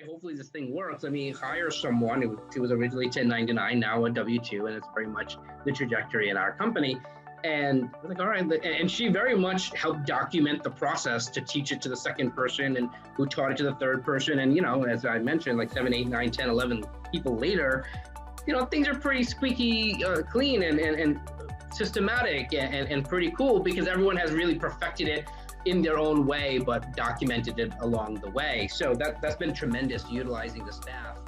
hopefully this thing works. Let me hire someone. It was originally 1099, now a W-2, and it's very much the trajectory in our company. And I was like, all right. And she very much helped document the process to teach it to the second person and who taught it to the third person. And, as I mentioned, like 7, 8, 9, 10, 11 people later, things are pretty squeaky clean and systematic and pretty cool because everyone has really perfected it in their own way, but documented it along the way. So that's been tremendous, utilizing the staff.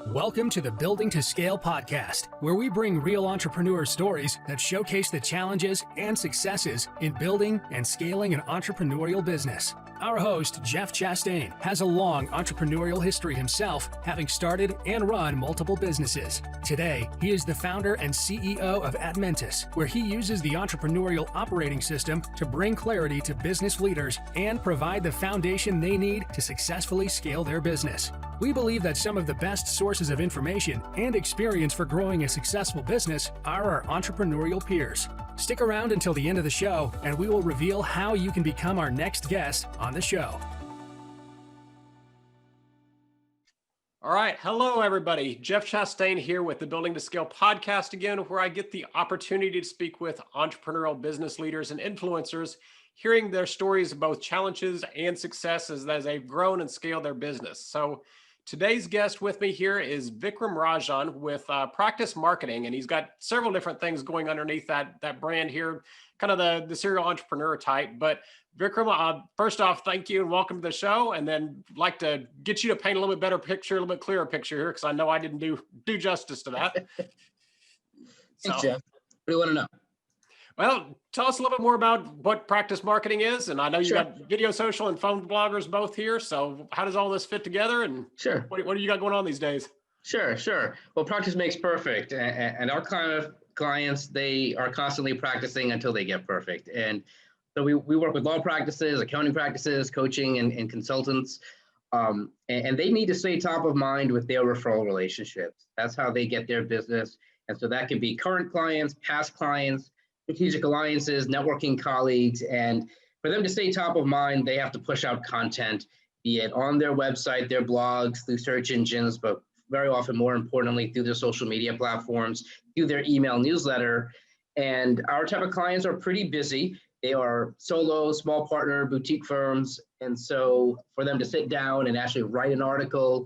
Welcome to the Building to Scale podcast, where we bring real entrepreneur stories that showcase the challenges and successes in building and scaling an entrepreneurial business. Our host, Jeff Chastain, has a long entrepreneurial history himself, having started and run multiple businesses. Today, he is the founder and CEO of Admentus, where he uses the entrepreneurial operating system to bring clarity to business leaders and provide the foundation they need to successfully scale their business. We believe that some of the best sources of information and experience for growing a successful business are our entrepreneurial peers. Stick around until the end of the show, and we will reveal how you can become our next guest on the show. All right. Hello, everybody. Jeff Chastain here with the Building to Scale podcast again, where I get the opportunity to speak with entrepreneurial business leaders and influencers, hearing their stories of both challenges and successes as they've grown and scaled their business. So today's guest with me here is Vikram Rajan with Practice Marketing, and he's got several different things going underneath that brand here, kind of the serial entrepreneur type. But Vikram, first off, thank you and welcome to the show. And then like to get you to paint a little bit better picture, a little bit clearer picture here, because I know I didn't do justice to that. Thanks, Jeff. What do you want to know? Well, tell us a little bit more about what Practice Marketing is. And I know you got VideoSocial and phone bloggers both here. So how does all this fit together? And what do you got going on these days? Sure. Well, practice makes perfect. And our kind of clients, they are constantly practicing until they get perfect. And so we work with law practices, accounting practices, coaching and consultants. And they need to stay top of mind with their referral relationships. That's how they get their business. And so that could be current clients, past clients, strategic alliances, networking colleagues, and for them to stay top of mind, they have to push out content, be it on their website, their blogs, through search engines, but very often, more importantly, through their social media platforms, through their email newsletter. And our type of clients are pretty busy. They are solo, small partner, boutique firms. And so for them to sit down and actually write an article,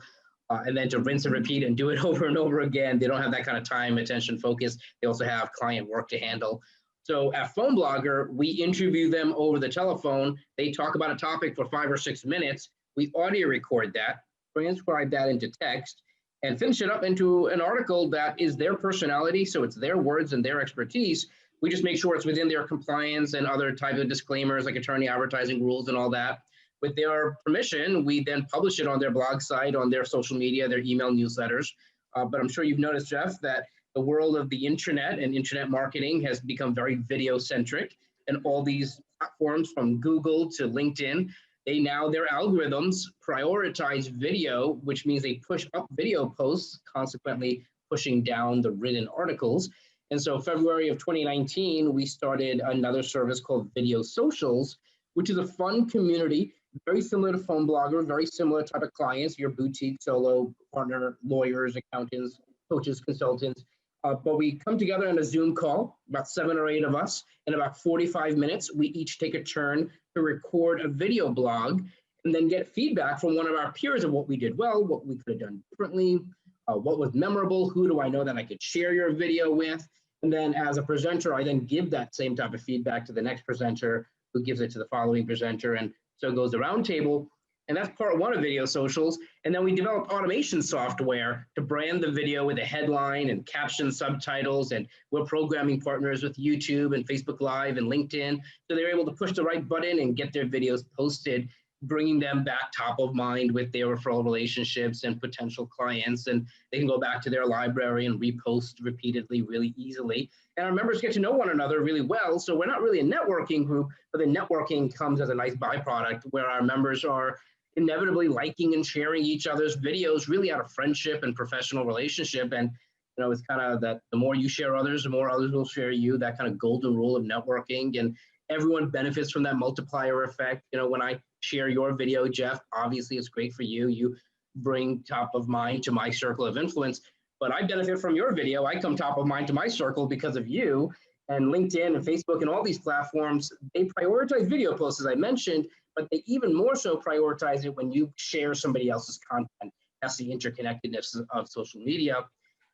and then to rinse and repeat and do it over and over again, they don't have that kind of time, attention, focus. They also have client work to handle. So at Phone Blogger, we interview them over the telephone. They talk about a topic for 5 or 6 minutes. We audio record that, transcribe that into text, and finish it up into an article that is their personality. So it's their words and their expertise. We just make sure it's within their compliance and other type of disclaimers like attorney advertising rules and all that. With their permission, we then publish it on their blog site, on their social media, their email newsletters. But I'm sure you've noticed, Jeff, that the world of the internet and internet marketing has become very video centric, and all these platforms from Google to LinkedIn, their algorithms prioritize video, which means they push up video posts, consequently pushing down the written articles. And so February of 2019, we started another service called VideoSocials, which is a fun community, very similar to Phone Blogger, very similar type of clients, your boutique, solo, partner, lawyers, accountants, coaches, consultants. But we come together on a Zoom call, about 7 or 8 of us. In about 45 minutes, we each take a turn to record a video blog and then get feedback from one of our peers of what we did well, what we could have done differently, what was memorable, who do I know that I could share your video with. And then as a presenter, I then give that same type of feedback to the next presenter, who gives it to the following presenter. And so it goes the round table. And that's part 1 of VideoSocials. And then we developed automation software to brand the video with a headline and caption subtitles. And we're programming partners with YouTube and Facebook Live and LinkedIn. So they're able to push the right button and get their videos posted, bringing them back top of mind with their referral relationships and potential clients. And they can go back to their library and repost repeatedly, really easily. And our members get to know one another really well. So we're not really a networking group, but the networking comes as a nice byproduct where our members are inevitably liking and sharing each other's videos really out of friendship and professional relationship. And, it's kind of that the more you share others, the more others will share you, that kind of golden rule of networking. And everyone benefits from that multiplier effect. When I share your video, Jeff. Obviously, it's great for you. You bring top of mind to my circle of influence, but I benefit from your video. I come top of mind to my circle because of you. And LinkedIn and Facebook and all these platforms, they prioritize video posts, as I mentioned, but they even more so prioritize it when you share somebody else's content. That's the interconnectedness of social media.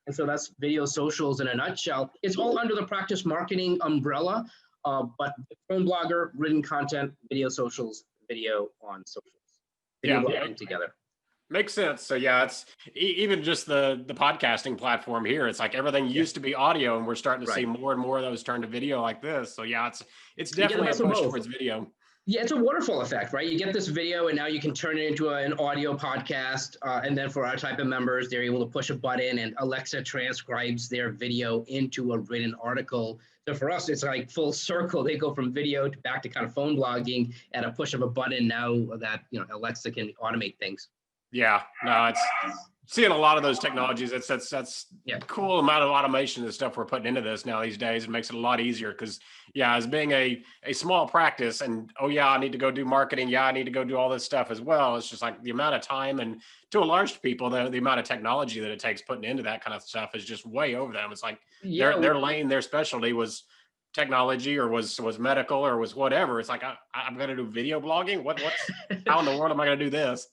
And so that's Video Socials in a nutshell. It's all under the practice marketing umbrella, but phone blogger, written content, Video Socials, video on socials, video blogging together. Makes sense. So yeah, it's even just the podcasting platform here. It's like everything used to be audio, and we're starting to see more and more of those turn to video like this. So yeah, it's definitely a push towards video. Yeah, it's a waterfall effect, right? You get this video, and now you can turn it into an audio podcast. And then for our type of members, they're able to push a button, and Alexa transcribes their video into a written article. So for us, it's like full circle. They go from video to back to kind of phone blogging at a push of a button. Now that Alexa can automate things. Yeah, no, it's seeing a lot of those technologies. That's cool amount of automation and stuff we're putting into this now these days. It makes it a lot easier because as being a small practice and I need to go do marketing. I need to go do all this stuff as well. It's just like the amount of time, and to a large people, the amount of technology that it takes putting into that kind of stuff is just way over them. It's like their lane, their specialty was technology or was medical or was whatever. It's like I'm going to do video blogging. How in the world am I going to do this?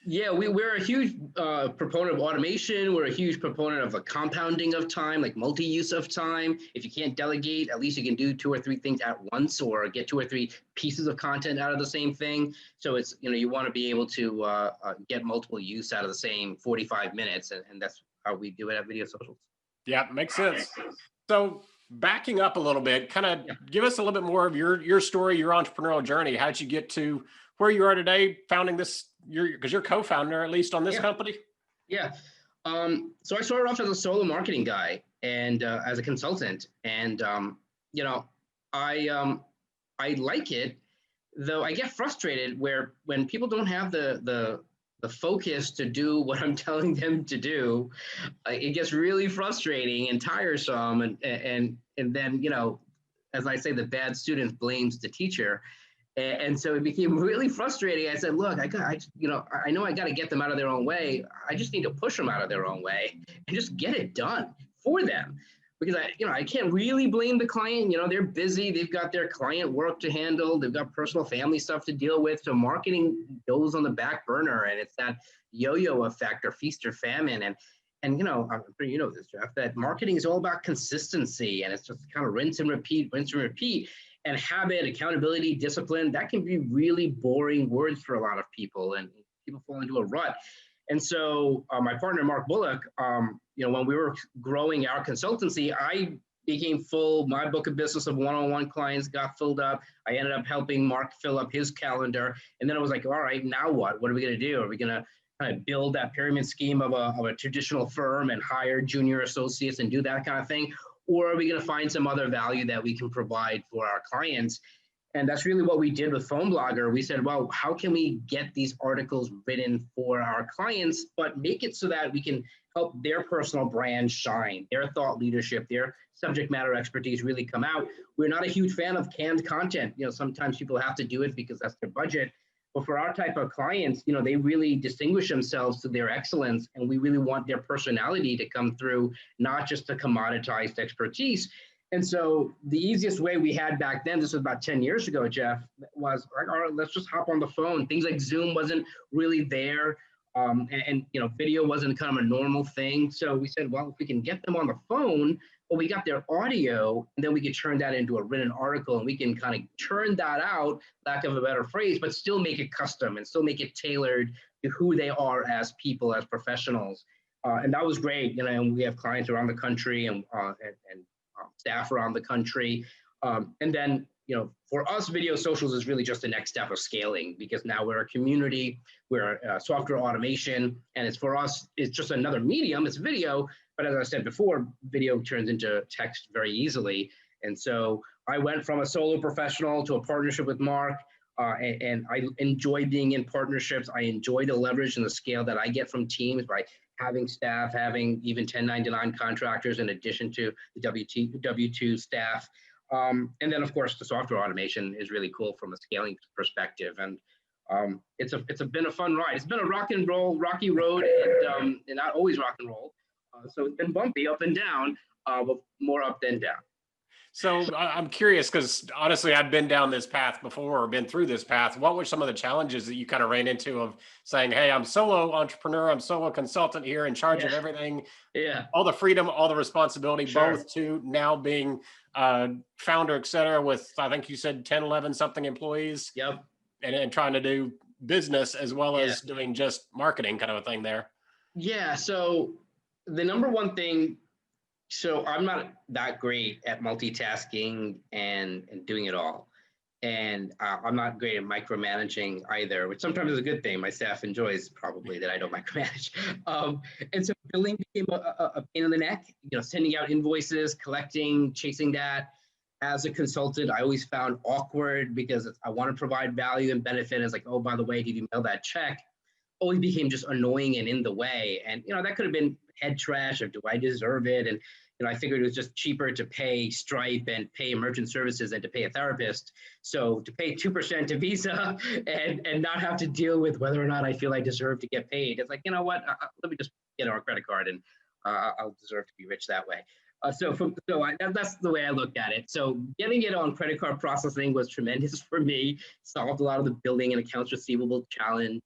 Yeah, we're a huge proponent of automation. We're a huge proponent of the compounding of time, like multi-use of time. If you can't delegate, at least you can do 2 or 3 things at once, or get 2 or 3 pieces of content out of the same thing. So it's, you want to be able to get multiple use out of the same 45 minutes. And that's how we do it at Video Socials. Yeah, makes sense. So backing up a little bit, kind of give us a little bit more of your story, your entrepreneurial journey. How did you get to where you are today, founding this? Because you're co-founder, at least on this company. Yeah. So I started off as a solo marketing guy and as a consultant, and I like it, though I get frustrated when people don't have the focus to do what I'm telling them to do. It gets really frustrating and tiresome, and then as I say, the bad student blames the teacher. And so it became really frustrating. I said, look, I know I got to get them out of their own way. I just need to push them out of their own way and just get it done for them. Because I can't really blame the client. They're busy. They've got their client work to handle. They've got personal family stuff to deal with. So marketing goes on the back burner, and it's that yo-yo effect or feast or famine. And I'm sure you know this, Jeff, that marketing is all about consistency, and it's just kind of rinse and repeat. And habit, accountability, discipline, that can be really boring words for a lot of people, and people fall into a rut. And so my partner, Mark Bullock, when we were growing our consultancy, I became full. My book of business of one-on-one clients got filled up. I ended up helping Mark fill up his calendar. And then I was like, all right, now what? What are we going to do? Are we going to kind of build that pyramid scheme of a traditional firm and hire junior associates and do that kind of thing? Or are we going to find some other value that we can provide for our clients? And that's really what we did with Phone Blogger. We said, well, how can we get these articles written for our clients, but make it so that we can help their personal brand shine, their thought leadership, their subject matter expertise really come out. We're not a huge fan of canned content. Sometimes people have to do it because that's their budget. But for our type of clients, they really distinguish themselves to their excellence, and we really want their personality to come through, not just a commoditized expertise. And so the easiest way we had back then, this was about 10 years ago, Jeff, was, all right, let's just hop on the phone. Things like Zoom wasn't really there, and video wasn't kind of a normal thing. So we said, well, if we can get them on the phone, well, we got their audio, and then we could turn that into a written article, and we can kind of turn that out, lack of a better phrase, but still make it custom and still make it tailored to who they are as people, as professionals. And that was great. And we have clients around the country and staff around the country. And then, for us, Video Socials is really just the next step of scaling, because now we're a community, we're software automation, and it's for us, it's just another medium, it's video. But as I said before, video turns into text very easily. And so I went from a solo professional to a partnership with Mark, and I enjoy being in partnerships. I enjoy the leverage and the scale that I get from teams by having staff, having even 1099 contractors in addition to the W2 staff. And then, of course, the software automation is really cool from a scaling perspective. And It's been a fun ride. It's been a rock and roll, rocky road, and not always rock and roll. So it's been bumpy up and down, but more up than down. So I'm curious because honestly, I've been down this path before or been through this path. What were some of the challenges that you kind of ran into of saying, hey, I'm solo entrepreneur, I'm solo consultant here in charge of everything, Yeah, all the freedom, all the responsibility, sure. both to now being founder, et cetera, with, I think you said 10, 11 something employees. Yep. And trying to do business as well as doing just marketing kind of a thing there. Yeah. So the number one thing, so I'm not that great at multitasking and doing it all. And I'm not great at micromanaging either, which sometimes is a good thing. My staff enjoys probably that I don't micromanage. And so billing became a pain in the neck, sending out invoices, collecting, chasing that. As a consultant, I always found awkward because I want to provide value and benefit. It's like, oh, by the way, did you mail that check? Always became just annoying and in the way. And, that could have been head trash of do I deserve it? And, I figured it was just cheaper to pay Stripe and pay merchant services than to pay a therapist. So to pay 2% to Visa and not have to deal with whether or not I feel I deserve to get paid. It's like, you know what, let me just get our credit card and I'll deserve to be rich that way. That's the way I looked at it. So getting it on credit card processing was tremendous for me, solved a lot of the billing and accounts receivable challenge.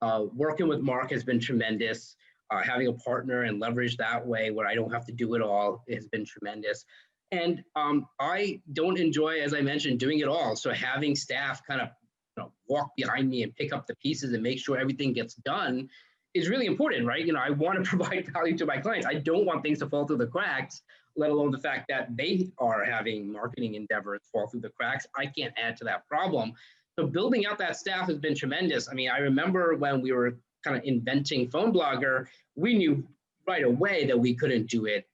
Working with Mark has been tremendous. Having a partner and leverage that way where I don't have to do it all has been tremendous. And I don't enjoy, as I mentioned, doing it all. So having staff kind of walk behind me and pick up the pieces and make sure everything gets done is really important, right? I want to provide value to my clients. I don't want things to fall through the cracks, let alone the fact that they are having marketing endeavors fall through the cracks. I can't add to that problem. So building out that staff has been tremendous. I mean, I remember when we were kind of inventing Phone Blogger, we knew right away that we couldn't do it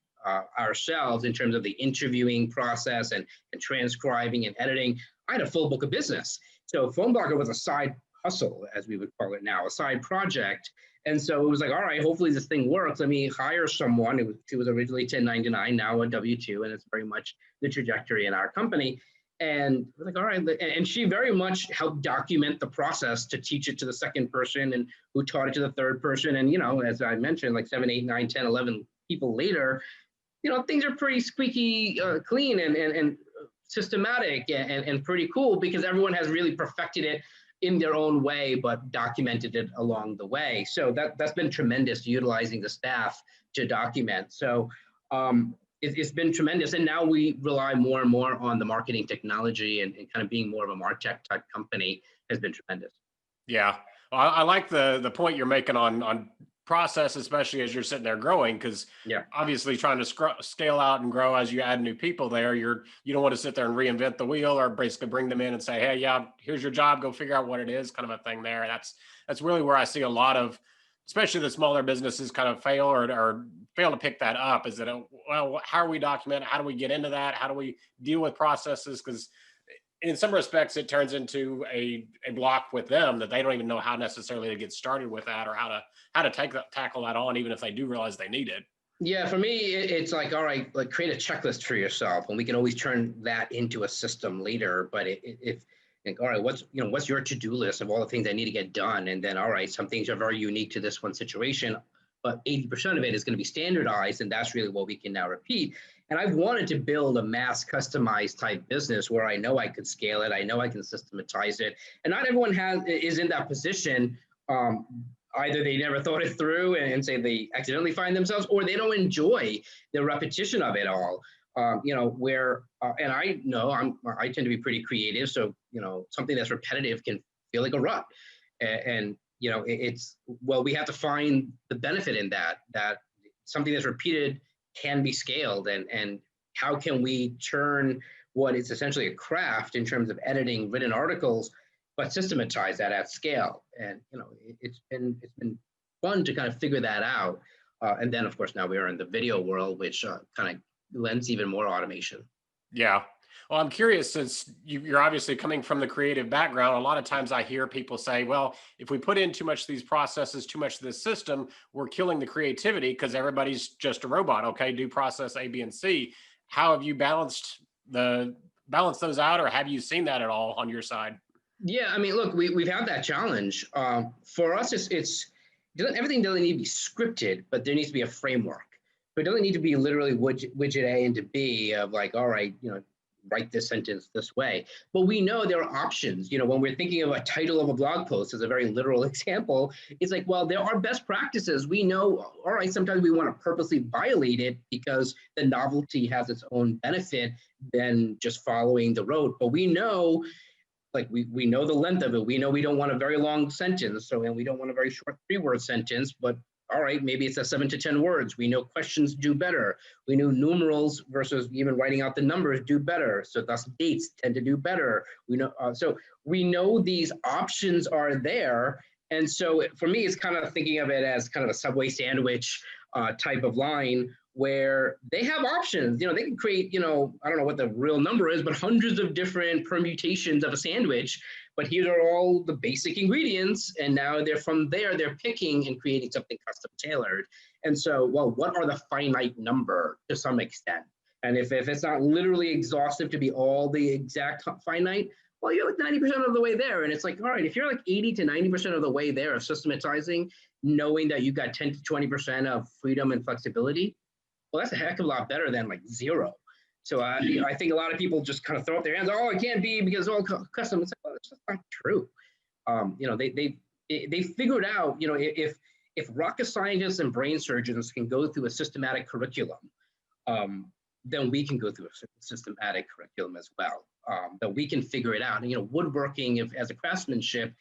ourselves in terms of the interviewing process and transcribing and editing. I had a full book of business. So Phone Blogger was a side hustle, as we would call it now, a side project. And so it was like, all right, hopefully this thing works. Let me hire someone. It was originally 1099, now a W-2, and it's very much the trajectory in our company. And we're like, all right. And she very much helped document the process to teach it to the second person and who taught it to the third person. And, as I mentioned, like 7, 8, 9, 10, 11 people later, things are pretty squeaky clean and systematic and pretty cool because everyone has really perfected it in their own way, but documented it along the way. So that's been tremendous, utilizing the staff to document. So it's been tremendous. And now we rely more and more on the marketing technology and kind of being more of a MarTech type company has been tremendous. Yeah. Well, I like the point you're making on process, especially as you're sitting there growing, because obviously trying to scale out and grow as you add new people there, you don't want to sit there and reinvent the wheel or basically bring them in and say, hey, yeah, here's your job, go figure out what it is, kind of a thing there. That's really where I see a lot of, especially the smaller businesses kind of fail or fail to pick that up, is that, well, how are we documenting? How do we get into that? How do we deal with processes? Because in some respects, it turns into a block with them that they don't even know how necessarily to get started with that or how to tackle that on, even if they do realize they need it. Yeah, for me, it's like, all right, like create a checklist for yourself, and we can always turn that into a system later. But if like, all right, what's your to-do list of all the things I need to get done? And then, all right, some things are very unique to this one situation, but 80% of it is going to be standardized, and that's really what we can now repeat. And I've wanted to build a mass customized type business where I know I could scale it, I know I can systematize it, and not everyone is in that position. Either they never thought it through and say they accidentally find themselves, or they don't enjoy the repetition of it all. And I know I tend to be pretty creative, so something that's repetitive can feel like a rut, and we have to find the benefit in that something that's repeated can be scaled, and how can we turn what is essentially a craft in terms of editing written articles, but systematize that at scale. And it's been fun to kind of figure that out. And then of course now we are in the video world, which kind of lends even more automation. Yeah. Well, I'm curious, since you're obviously coming from the creative background, a lot of times I hear people say, well, if we put in too much of these processes, too much of this system, we're killing the creativity because everybody's just a robot. Okay, do process A, B, and C. How have you balanced those out, or have you seen that at all on your side? Yeah, I mean, look, we've had that challenge. For us, everything doesn't need to be scripted, but there needs to be a framework. So it doesn't need to be literally widget A into B of like, all right, write this sentence this way. But we know there are options. When we're thinking of a title of a blog post as a very literal example, it's like, well, there are best practices. We know, all right, sometimes we want to purposely violate it because the novelty has its own benefit than just following the rote. But we know, like we know the length of it. We know we don't want a very long sentence, and we don't want a very short 3-word sentence, but all right, maybe it's a 7 to 10 words. We know questions do better. We know numerals versus even writing out the numbers do better. So thus dates tend to do better. We know, so we know these options are there. And so for me, it's kind of thinking of it as kind of a Subway sandwich type of line where they have options. They can create, I don't know what the real number is, but hundreds of different permutations of a sandwich. But here are all the basic ingredients. And now they're picking and creating something custom tailored. And so, well, what are the finite number to some extent? And if it's not literally exhaustive to be all the exact finite, well, you're like 90% of the way there. And it's like, all right, if you're like 80 to 90% of the way there of systematizing, knowing that you've got 10 to 20% of freedom and flexibility, well, that's a heck of a lot better than like 0. So I think a lot of people just kind of throw up their hands. Oh, it can't be because it's all custom. It's like, well, that's just not true. They figured out, if rocket scientists and brain surgeons can go through a systematic curriculum, then we can go through a systematic curriculum as well. That we can figure it out. And woodworking, as a craftsmanship,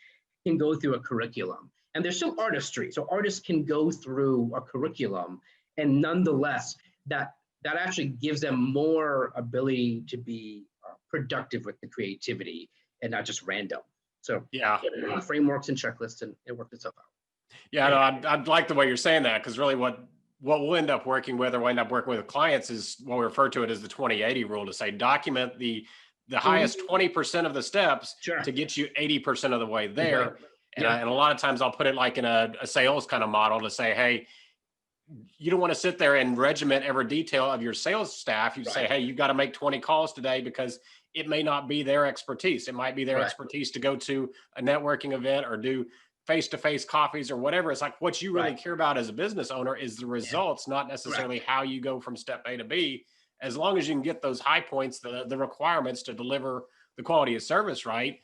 can go through a curriculum. And there's still artistry, so artists can go through a curriculum, and nonetheless, that actually gives them more ability to be productive with the creativity and not just random. So Yeah, frameworks and checklists, and it worked itself out. Yeah, no, I'd like the way you're saying that, because really what we'll end up working with, or we'll end up working with clients, is what we refer to it as the 20-80 rule, to say document the highest 20% of the steps to get you 80% of the way there. And, and a lot of times I'll put it like in a sales kind of model to say, hey, you don't want to sit there and regiment every detail of your sales staff. You say, hey, you've got to make 20 calls today because it may not be their expertise. It might be their expertise to go to a networking event or do face-to-face coffees or whatever. It's like, what you really care about as a business owner is the results, not necessarily how you go from step A to B. As long as you can get those high points, the requirements to deliver the quality of service right,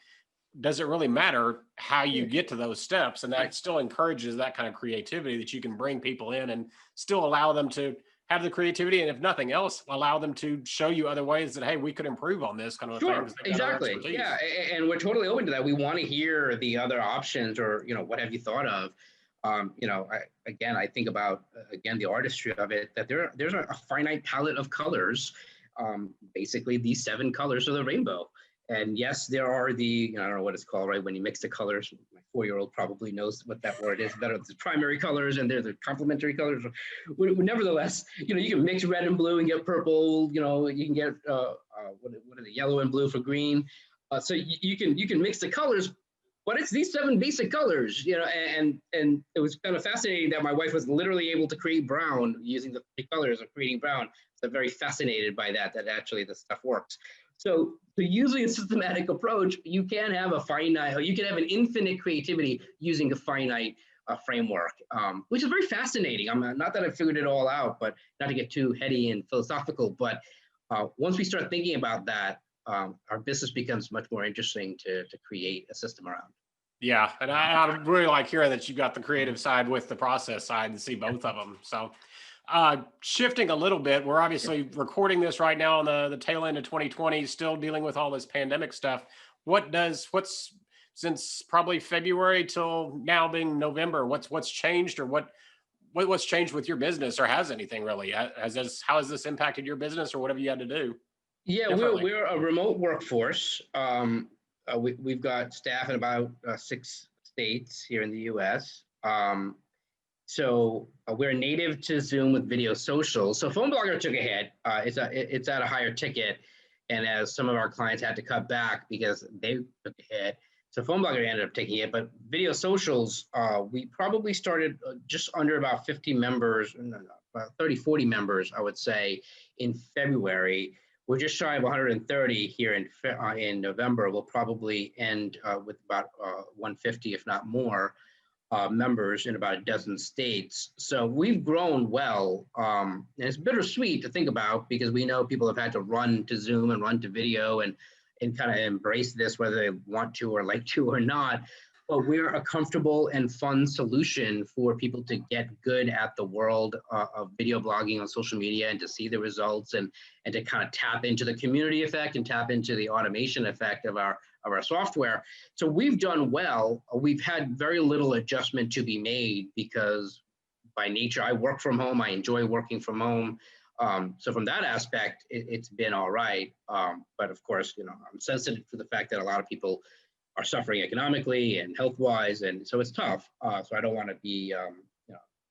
does it really matter how you get to those steps? And that still encourages that kind of creativity, that you can bring people in and still allow them to have the creativity. And if nothing else, allow them to show you other ways that, hey, we could improve on this kind of thing. Exactly. Yeah. And we're totally open to that. We want to hear the other options, or, what have you thought of? I think about, the artistry of it, that there's a finite palette of colors, basically these 7 colors of the rainbow. And yes, there are I don't know what it's called, right? When you mix the colors, my 4-year-old probably knows what that word is. There are the primary colors and there's the complementary colors. Nevertheless, you can mix red and blue and get purple. You can get what are the yellow and blue for green. So you can mix the colors, but it's these 7 basic colors. And it was kind of fascinating that my wife was literally able to create brown using the 3 colors of creating brown. So I'm very fascinated by that actually the stuff works. So using a systematic approach, you can have an infinite creativity using a finite framework, which is very fascinating. Not that I figured it all out, but not to get too heady and philosophical, but once we start thinking about that, our business becomes much more interesting to create a system around. Yeah, and I really like hearing that you've got the creative side with the process side and see both of them. So shifting a little bit, we're obviously recording this right now on the tail end of 2020, still dealing with all this pandemic stuff. What's since probably February till now being November, what's changed, or what's changed with your business, or has anything really? How has this impacted your business, or what have you had to do? Yeah, we're a remote workforce. We've got staff in about 6 states here in the U.S. So we're native to Zoom with VideoSocials. So PhoneBlogger took a hit. It's at a higher ticket, and as some of our clients had to cut back because they took a hit, so PhoneBlogger ended up taking it. But VideoSocials, we probably started just under about 50 members, about 30, 40 members, I would say, in February, We're just shy of 130 here in November. We'll probably end with about 150, if not more, members in about a dozen states. So we've grown well. And it's bittersweet to think about because we know people have had to run to Zoom and run to video and kind of embrace this, whether they want to or like to or not. But we're a comfortable and fun solution for people to get good at the world of video blogging on social media and to see the results and to kind of tap into the community effect and tap into the automation effect of our software. So we've done well. We've had very little adjustment to be made because by nature, I work from home. I enjoy working from home. So from that aspect, it's been all right. But of course, I'm sensitive to the fact that a lot of people are suffering economically and health-wise, and so it's tough. So I don't want to be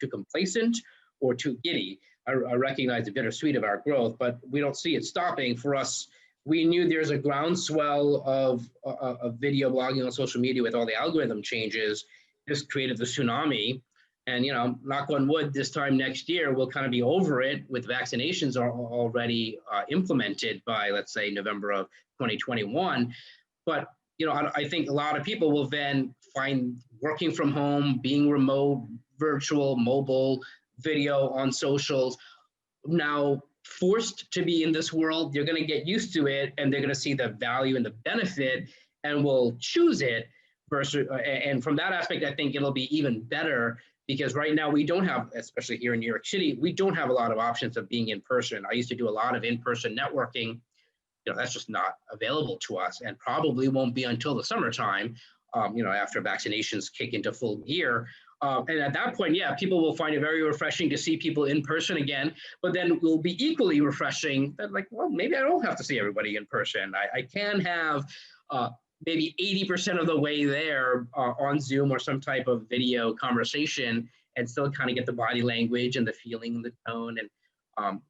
too complacent or too giddy. I recognize the bittersweet of our growth, but we don't see it stopping. For us, we knew there's a groundswell of video blogging on social media with all the algorithm changes. This created the tsunami, and knock on wood, this time next year we'll kind of be over it with vaccinations are already implemented by, let's say, November of 2021. But I think a lot of people will then find working from home, being remote, virtual, mobile, video on socials, now forced to be in this world. They're going to get used to it and they're going to see the value and the benefit and will choose it versus, and from that aspect, I think it'll be even better because right now we don't have, especially here in New York City, we don't have a lot of options of being in person. I used to do a lot of in-person networking. That's just not available to us and probably won't be until the summertime, after vaccinations kick into full gear. And at that point, yeah, people will find it very refreshing to see people in person again, but then it will be equally refreshing that maybe I don't have to see everybody in person. I can have maybe 80% of the way there on Zoom or some type of video conversation and still kind of get the body language and the feeling and the tone and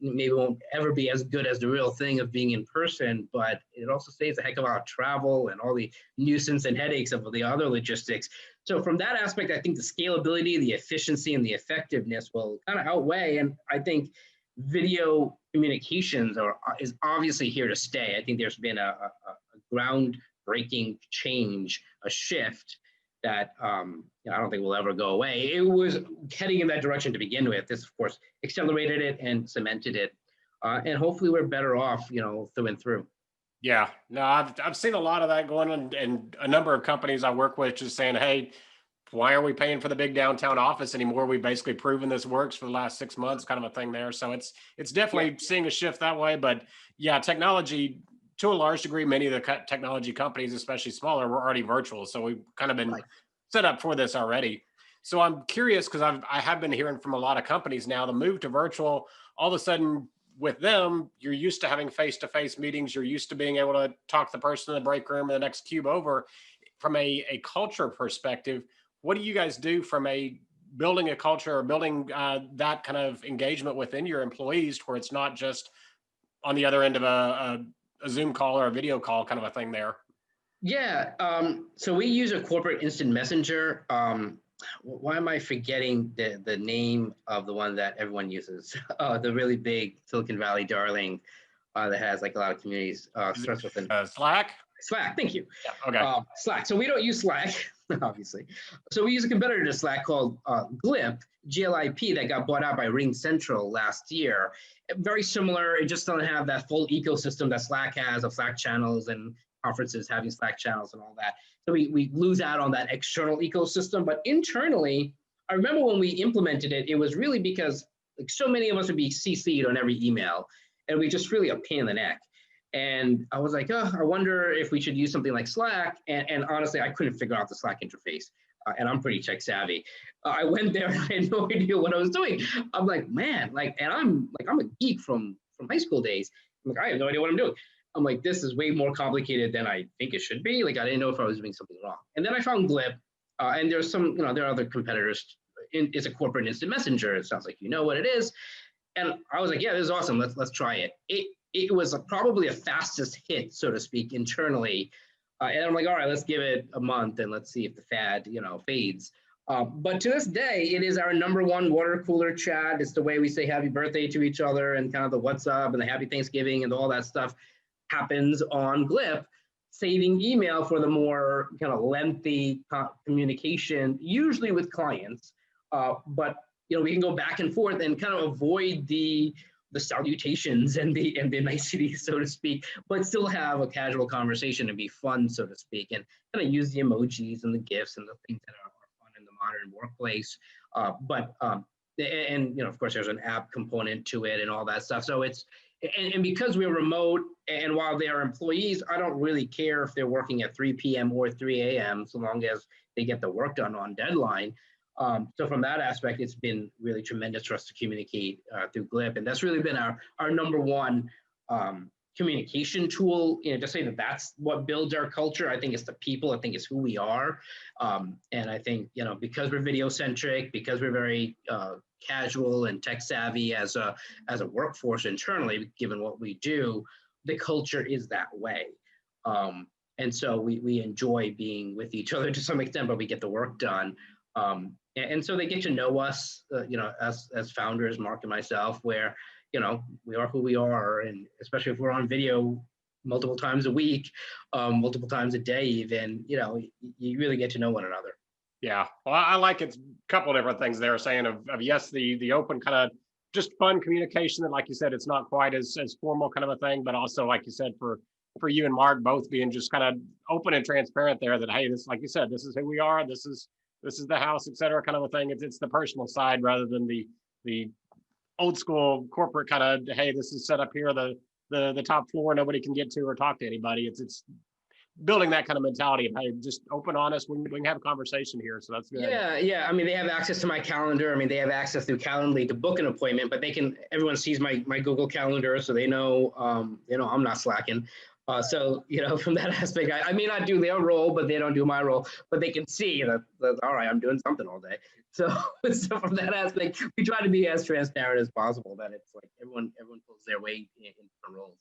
maybe won't ever be as good as the real thing of being in person, but it also saves a heck of a lot of travel and all the nuisance and headaches of the other logistics. So from that aspect, I think the scalability, the efficiency, and the effectiveness will kind of outweigh. And I think video communications is obviously here to stay. I think there's been a groundbreaking change, a shift that I don't think will ever go away. It was heading in that direction to begin with. This, of course, accelerated it and cemented it. And hopefully we're better off, through and through. Yeah, no, I've seen a lot of that going on, and a number of companies I work with just saying, hey, why are we paying for the big downtown office anymore? We've basically proven this works for the last 6 months, kind of a thing there. So it's definitely seeing a shift that way. But yeah, technology, to a large degree, many of the technology companies, especially smaller, were already virtual. So we've kind of been set up for this already. So I'm curious because I have been hearing from a lot of companies now, the move to virtual, all of a sudden with them, you're used to having face-to-face meetings. You're used to being able to talk to the person in the break room or the next cube over. From a culture perspective, what do you guys do from building a culture or building that kind of engagement within your employees where it's not just on the other end of a Zoom call or a video call kind of a thing there? Yeah, so we use a corporate instant messenger. Why am I forgetting the name of the one that everyone uses? The really big Silicon Valley darling that has like a lot of communities. Starts with Slack? Slack, thank you. Yeah, okay. Slack. So we don't use Slack, obviously. So we use a competitor to Slack called GLIP, GLIP, that got bought out by Ring Central last year. Very similar. It just doesn't have that full ecosystem that Slack has of Slack channels and conferences having Slack channels and all that. So we lose out on that external ecosystem. But internally, I remember when we implemented it, it was really because like so many of us would be CC'd on every email, and we just really a pain in the neck. And I was like, oh, I wonder if we should use something like Slack. And honestly, I couldn't figure out the Slack interface. And I'm pretty tech savvy. I went there and I had no idea what I was doing. I'm like, man, and I'm a geek from high school days. I'm like, I have no idea what I'm doing. I'm like, this is way more complicated than I think it should be. Like, I didn't know if I was doing something wrong. And then I found GLIP, and there's some, there are other competitors. It's a corporate instant messenger. It sounds like you know what it is. And I was like, yeah, this is awesome. Let's try it. It was probably a fastest hit, so to speak, internally. And I'm like, all right, let's give it a month and let's see if the fad, fades. But to this day, it is our #1 water cooler chat. It's the way we say happy birthday to each other, and kind of the what's up and the happy Thanksgiving and all that stuff happens on Glip, saving email for the more kind of lengthy communication, usually with clients. But we can go back and forth and kind of avoid the salutations and the niceties, so to speak, but still have a casual conversation and be fun, so to speak, and kind of use the emojis and the GIFs and the things that are fun in the modern workplace. And of course, there's an app component to it and all that stuff. So it's and because we're remote, and while they are employees, I don't really care if they're working at 3 p.m. or 3 a.m. so long as they get the work done on deadline. So from that aspect, it's been really tremendous for us to communicate through Glip, and that's really been our #1 communication tool. To say that that's what builds our culture. I think it's the people. I think it's who we are, and I think because we're video centric, because we're very casual and tech savvy as a workforce internally, given what we do, the culture is that way. And so we enjoy being with each other to some extent, but we get the work done. And so they get to know us, as founders, Mark and myself, where, we are who we are. And especially if we're on video multiple times a week, multiple times a day, even, you really get to know one another. Yeah. Well, I like it's a couple of different things they're saying of yes, the open kind of just fun communication that, like you said, it's not quite as formal kind of a thing, but also, like you said, for you and Mark both being just kind of open and transparent there that, hey, this, like you said, this is who we are. This is the house, et cetera, kind of a thing. It's the personal side rather than the old school corporate kind of, hey, this is set up here, the top floor, nobody can get to or talk to anybody. It's building that kind of mentality of, hey, just open, honest, we can have a conversation here. So that's good. Yeah. I mean, they have access to my calendar. I mean, they have access through Calendly to book an appointment, but everyone sees my Google Calendar, so they know, I'm not slacking. So, from that aspect, I may not do their role, but they don't do my role, but they can see that all right, I'm doing something all day. So from that aspect, we try to be as transparent as possible, that it's like everyone pulls their weight in different roles.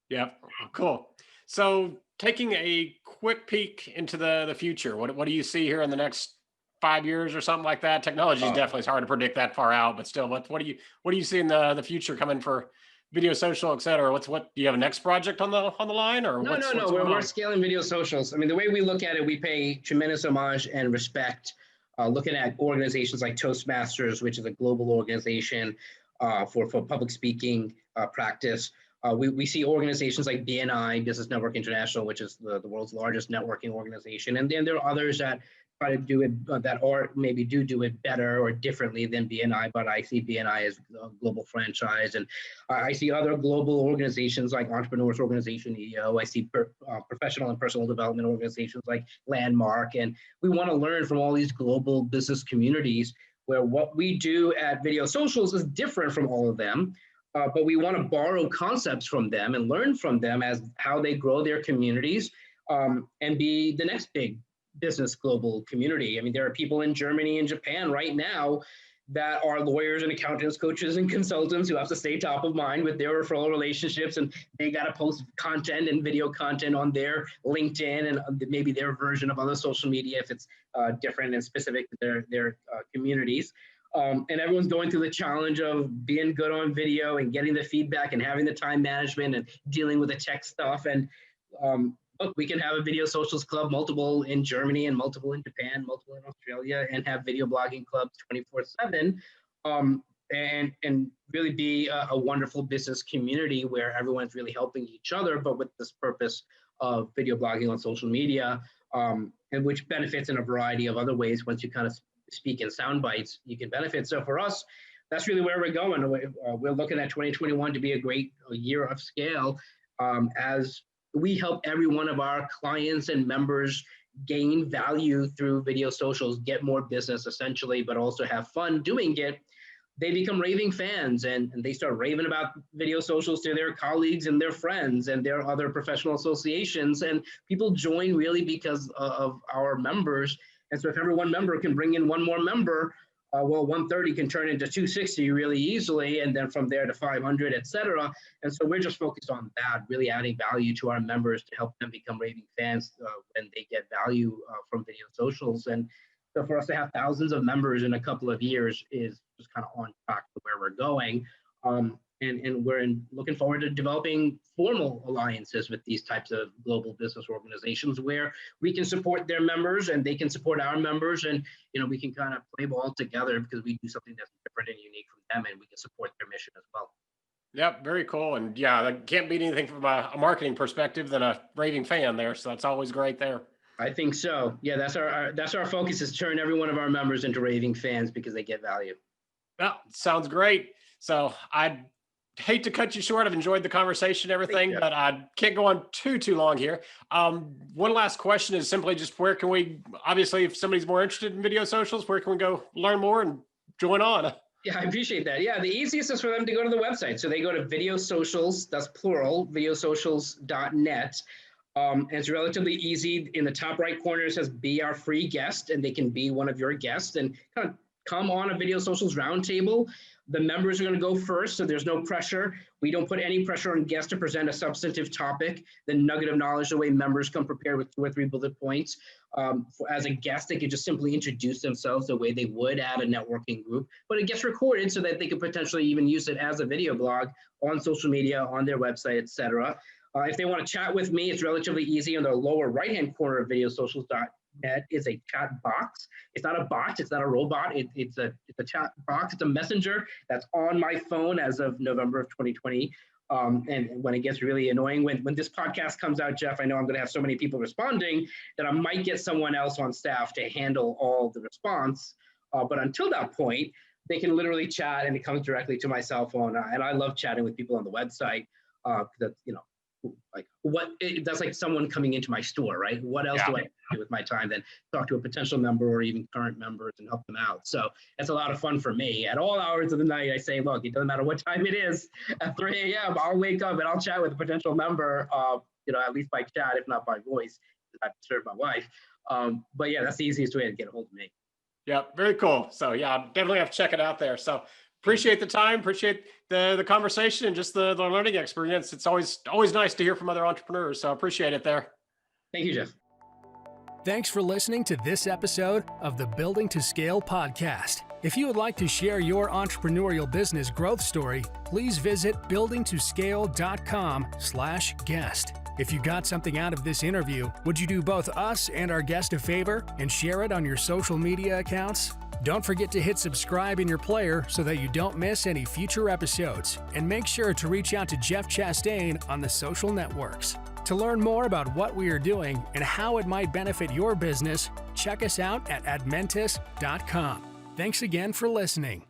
Yeah, cool. So taking a quick peek into the future, what do you see here in the next 5 years or something like that? Technology is definitely, it's hard to predict that far out, but still, what do you see in the future coming for VideoSocial, et cetera? Do you have a next project on the line, or No. We're scaling VideoSocials. I mean, the way we look at it, we pay tremendous homage and respect, looking at organizations like Toastmasters, which is a global organization for public speaking practice. We see organizations like BNI, Business Network International, which is the world's largest networking organization. And then there are others that try to do it, that or maybe do it better or differently than BNI, but I see BNI as a global franchise. And I see other global organizations like Entrepreneurs Organization, EO. I see professional and personal development organizations like Landmark. And we want to learn from all these global business communities, where what we do at VideoSocials is different from all of them. But we want to borrow concepts from them and learn from them as how they grow their communities, and be the next big business global community. I mean, there are people in Germany and Japan right now that are lawyers and accountants, coaches and consultants who have to stay top of mind with their referral relationships, and they got to post content and video content on their LinkedIn and maybe their version of other social media if it's different and specific to their communities. And everyone's going through the challenge of being good on video and getting the feedback and having the time management and dealing with the tech stuff. And look, we can have a VideoSocials club, multiple in Germany and multiple in Japan, multiple in Australia, and have video blogging clubs 24/7, and really be a wonderful business community where everyone's really helping each other, but with this purpose of video blogging on social media, and which benefits in a variety of other ways. Once you kind of speak in sound bites, you can benefit. So for us, that's really where we're going. We're looking at 2021 to be a great year of scale, as we help every one of our clients and members gain value through VideoSocials, get more business essentially, but also have fun doing it. They become raving fans, and they start raving about VideoSocials to their colleagues and their friends and their other professional associations. And people join really because of our members. And so if every one member can bring in one more member, 130 can turn into 260 really easily, and then from there to 500, et cetera. And so we're just focused on that, really adding value to our members to help them become raving fans when they get value from VideoSocials. And So for us to have thousands of members in a couple of years is just kind of on track to where we're going. And we're looking forward to developing formal alliances with these types of global business organizations where we can support their members and they can support our members, and we can kind of play ball together because we do something that's different and unique from them, and we can support their mission as well. Yep, very cool. And yeah, I can't beat anything from a marketing perspective than a raving fan there. So that's always great there. I think so. Yeah, that's our focus, is turn every one of our members into raving fans because they get value. Well, sounds great. So I'd hate to cut you short. I've enjoyed the conversation and everything, but I can't go on too long here. One last question is simply just where can we, obviously, if somebody's more interested in VideoSocials, where can we go learn more and join on? Yeah, I appreciate that. Yeah, the easiest is for them to go to the website. So they go to VideoSocials, that's plural, VideoSocials.net. And it's relatively easy. In the top right corner, it says be our free guest, and they can be one of your guests and kind of come on a VideoSocials roundtable. The members are going to go first, so there's no pressure. We don't put any pressure on guests to present a substantive topic. The nugget of knowledge, the way members come prepared with 2 or 3 bullet points. As a guest, they could just simply introduce themselves the way they would at a networking group, but it gets recorded so that they could potentially even use it as a video blog on social media, on their website, etc. If they want to chat with me, it's relatively easy. On the lower right-hand corner of VideoSocials.net is a chat box. It's not a bot. It's not a robot. It's a chat box. It's a messenger that's on my phone as of November of 2020. And when it gets really annoying, when this podcast comes out, Jeff, I know I'm going to have so many people responding that I might get someone else on staff to handle all the response. But until that point, they can literally chat, and it comes directly to my cell phone. And I love chatting with people on the website. That's like someone coming into my store, right? What else do I do with my time than talk to a potential member or even current members and help them out? So it's a lot of fun for me. At all hours of the night, I say, look, it doesn't matter what time it is. At 3 a.m., I'll wake up and I'll chat with a potential member, at least by chat, if not by voice, because I serve my wife. But yeah, that's the easiest way to get a hold of me. Yeah, very cool. So yeah, I'll definitely have to check it out there. So appreciate the time, appreciate the conversation and just the learning experience. It's always nice to hear from other entrepreneurs. So I appreciate it there. Thank you, Jeff. Thanks for listening to this episode of the Building to Scale podcast. If you would like to share your entrepreneurial business growth story, please visit buildingtoscale.com/guest. If you got something out of this interview, would you do both us and our guest a favor and share it on your social media accounts? Don't forget to hit subscribe in your player so that you don't miss any future episodes. And make sure to reach out to Jeff Chastain on the social networks. To learn more about what we are doing and how it might benefit your business, check us out at admentis.com. Thanks again for listening.